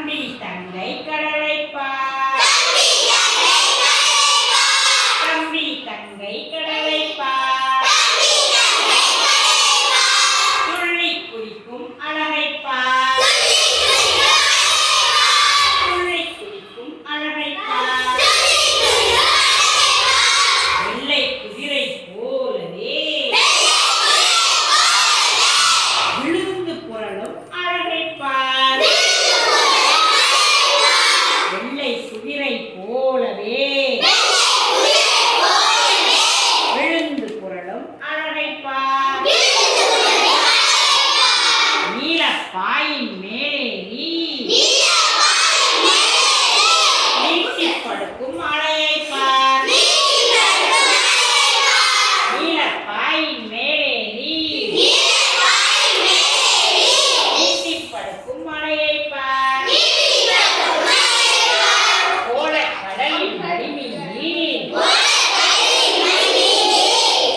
தம்பி தங்கை கடலைப் பார் தம்பி தங்கை கடலைப் பார் துள்ளி குதிக்கும் அழகைப் பார் துள்ளி குதிக்கும் அழகைப் பார் வெள்ளை குதிரை போலவே விழுந்து புரளும் அழகைப் பார் வெள்ளை குதிரை போலவே விழுந்து புரளும் அழகைப் பார் நீலப்பாயின் மேலேறி நீட்டிப் படுக்கும் அலையைப் பார் நீலப்பாயின் மேலேறி நீட்டிப் படுக்கும் அலையைப் பார் கோலக்கடலின் அடிமையில்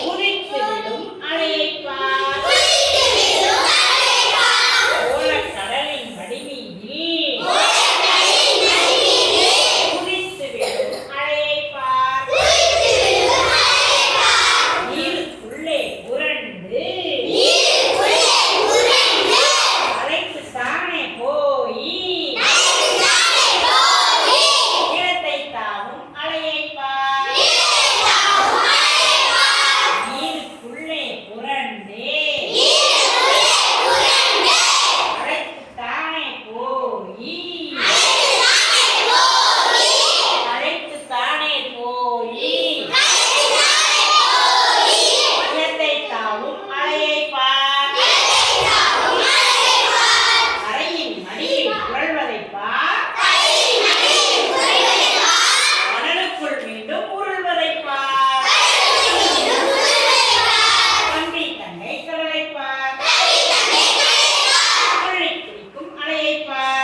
குதித்து விடும் அலையைப் பார் கோலக்கடலின் அடிமையில் குதித்து விடும் அலையைப் பார் நீருக்குள்ளே புரண்டு அலைக்குத்தானே போய் நிலத்தை தாவும் அலையைப் பார் நீருக்குள்ளே புரண்டே அலைக்குத்தானே போய் அலைக்குத்தானே போய் நிலத்தை தாவும் அலையைப் பார் கரையின் மடியில் புரள்வதைப் பார் கடலுக்குள் மீண்டும் உருள்வதைப் பார் தம்பி தங்கை கடலைப் பார் துள்ளி குதிக்கும் அலையைப் பார்